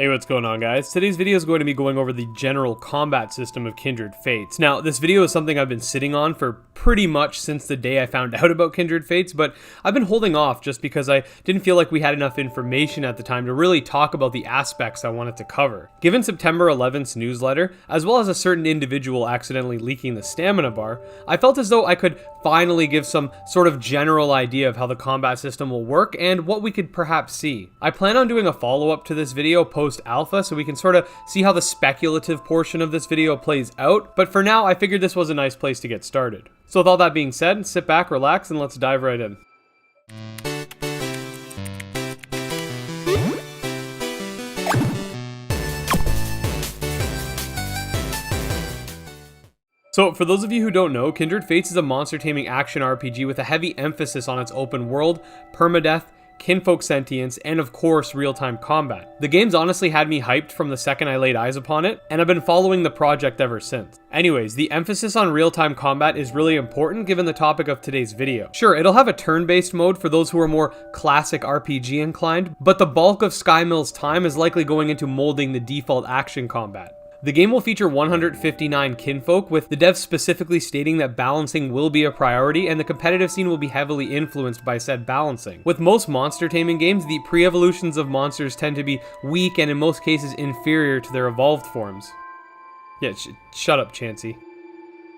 Hey, what's going on, guys? Today's video is going to be going over the general combat system of Kindred Fates. Now, this video is something I've been sitting on for pretty much since the day I found out about Kindred Fates, but I've been holding off just because I didn't feel like we had enough information at the time to really talk about the aspects I wanted to cover. Given September 11th's newsletter, as well as a certain individual accidentally leaking the stamina bar, I felt as though I could finally give some sort of general idea of how the combat system will work and what we could perhaps see. I plan on doing a follow-up to this video post-alpha so we can sort of see how the speculative portion of this video plays out, but for now I figured this was a nice place to get started. So with all that being said, sit back, relax, and let's dive right in. So, for those of you who don't know, Kindred Fates is a monster taming action RPG with a heavy emphasis on its open world, permadeath, kinfolk sentience, and of course, real-time combat. The game's honestly had me hyped from the second I laid eyes upon it, and I've been following the project ever since. Anyways, the emphasis on real-time combat is really important given the topic of today's video. Sure, it'll have a turn-based mode for those who are more classic RPG inclined, but the bulk of Skymill's time is likely going into molding the default action combat. The game will feature 159 kinfolk, with the devs specifically stating that balancing will be a priority and the competitive scene will be heavily influenced by said balancing. With most monster taming games, the pre-evolutions of monsters tend to be weak and in most cases inferior to their evolved forms. Yeah, shut up, Chansey.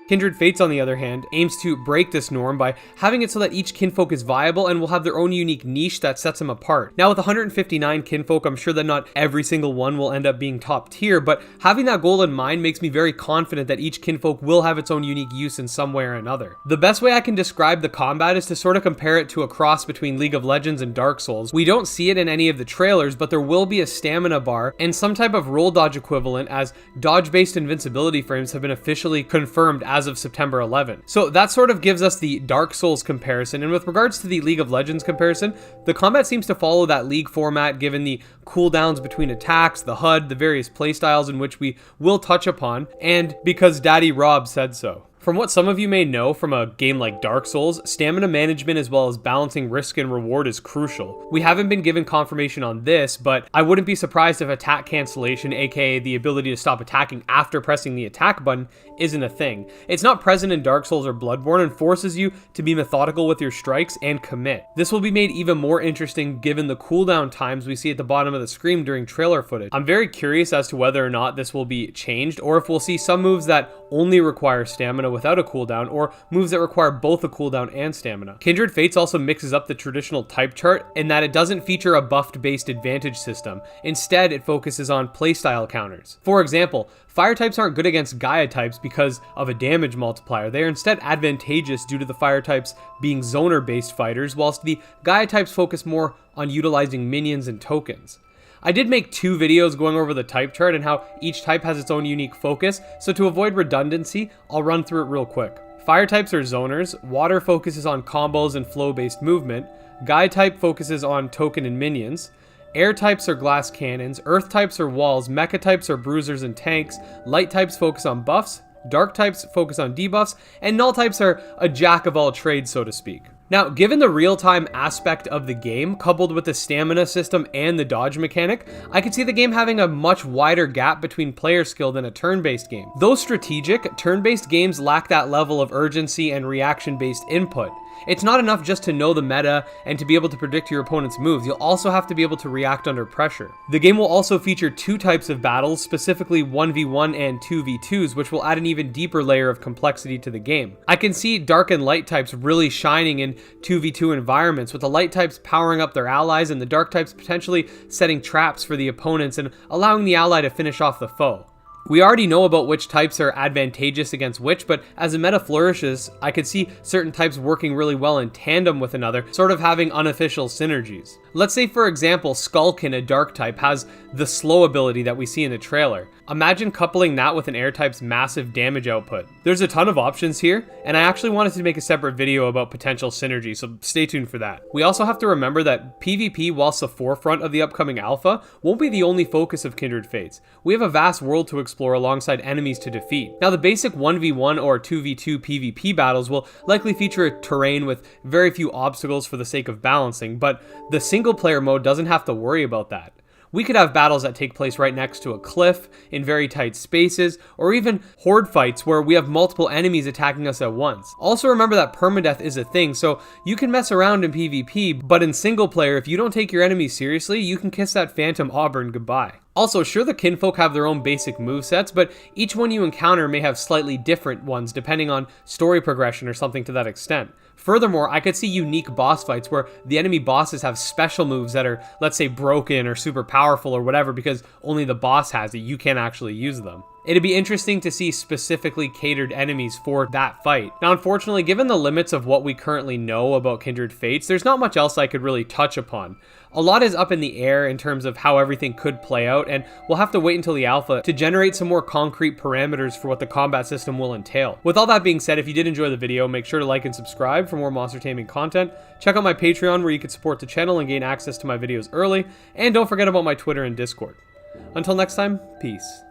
Kindred Fates, on the other hand, aims to break this norm by having it so that each kinfolk is viable and will have their own unique niche that sets them apart. Now, with 159 kinfolk, I'm sure that not every single one will end up being top tier, but having that goal in mind makes me very confident that each kinfolk will have its own unique use in some way or another. The best way I can describe the combat is to sort of compare it to a cross between League of Legends and Dark Souls. We don't see it in any of the trailers, but there will be a stamina bar and some type of roll dodge equivalent, as dodge-based invincibility frames have been officially confirmed as of September 11th. So that sort of gives us the Dark Souls comparison, and with regards to the League of Legends comparison, the combat seems to follow that League format given the cooldowns between attacks, the HUD, the various playstyles in which we will touch upon, and because Daddy Rob said so. From what some of you may know from a game like Dark Souls, stamina management as well as balancing risk and reward is crucial. We haven't been given confirmation on this, but I wouldn't be surprised if attack cancellation, aka the ability to stop attacking after pressing the attack button, isn't a thing. It's not present in Dark Souls or Bloodborne and forces you to be methodical with your strikes and commit. This will be made even more interesting given the cooldown times we see at the bottom of the screen during trailer footage. I'm very curious as to whether or not this will be changed, or if we'll see some moves that only require stamina without a cooldown, or moves that require both a cooldown and stamina. Kindred Fates also mixes up the traditional type chart in that it doesn't feature a buffed-based advantage system. Instead, it focuses on playstyle counters. For example, fire types aren't good against Gaia types because of a damage multiplier. They are instead advantageous due to the fire types being zoner-based fighters, whilst the Gaia types focus more on utilizing minions and tokens. I did make 2 videos going over the type chart and how each type has its own unique focus, so to avoid redundancy, I'll run through it real quick. Fire types are zoners, water focuses on combos and flow-based movement, Gaia type focuses on token and minions, air types are glass cannons, earth types are walls, mecha types are bruisers and tanks, light types focus on buffs, dark types focus on debuffs, and null types are a jack of all trades, so to speak. Now, given the real-time aspect of the game, coupled with the stamina system and the dodge mechanic, I could see the game having a much wider gap between player skill than a turn-based game. Though strategic, turn-based games lack that level of urgency and reaction-based input. It's not enough just to know the meta and to be able to predict your opponent's moves. You'll also have to be able to react under pressure. The game will also feature 2 types of battles, specifically 1v1 and 2v2s, which will add an even deeper layer of complexity to the game. I can see dark and light types really shining in 2v2 environments, with the light types powering up their allies and the dark types potentially setting traps for the opponents and allowing the ally to finish off the foe. We already know about which types are advantageous against which, but as the meta flourishes, I could see certain types working really well in tandem with another, sort of having unofficial synergies. Let's say, for example, Skullkin, a dark type, has the slow ability that we see in the trailer. Imagine coupling that with an air type's massive damage output. There's a ton of options here, and I actually wanted to make a separate video about potential synergy, so stay tuned for that. We also have to remember that PvP, whilst the forefront of the upcoming alpha, won't be the only focus of Kindred Fates. We have a vast world to explore alongside enemies to defeat. Now, the basic 1v1 or 2v2 PvP battles will likely feature a terrain with very few obstacles for the sake of balancing, but the single player mode doesn't have to worry about that. We could have battles that take place right next to a cliff, in very tight spaces, or even horde fights where we have multiple enemies attacking us at once. Also remember that permadeath is a thing, so you can mess around in PvP, but in single player, if you don't take your enemies seriously, you can kiss that phantom auburn goodbye. Also, sure, the Kinfolk have their own basic movesets, but each one you encounter may have slightly different ones depending on story progression or something to that extent. Furthermore, I could see unique boss fights where the enemy bosses have special moves that are, let's say, broken or super powerful or whatever because only the boss has it, you can't actually use them. It'd be interesting to see specifically catered enemies for that fight. Now, unfortunately, given the limits of what we currently know about Kindred Fates, there's not much else I could really touch upon. A lot is up in the air in terms of how everything could play out, and we'll have to wait until the alpha to generate some more concrete parameters for what the combat system will entail. With all that being said, if you did enjoy the video, make sure to like and subscribe for more monster taming content. Check out my Patreon where you can support the channel and gain access to my videos early, and don't forget about my Twitter and Discord. Until next time, peace.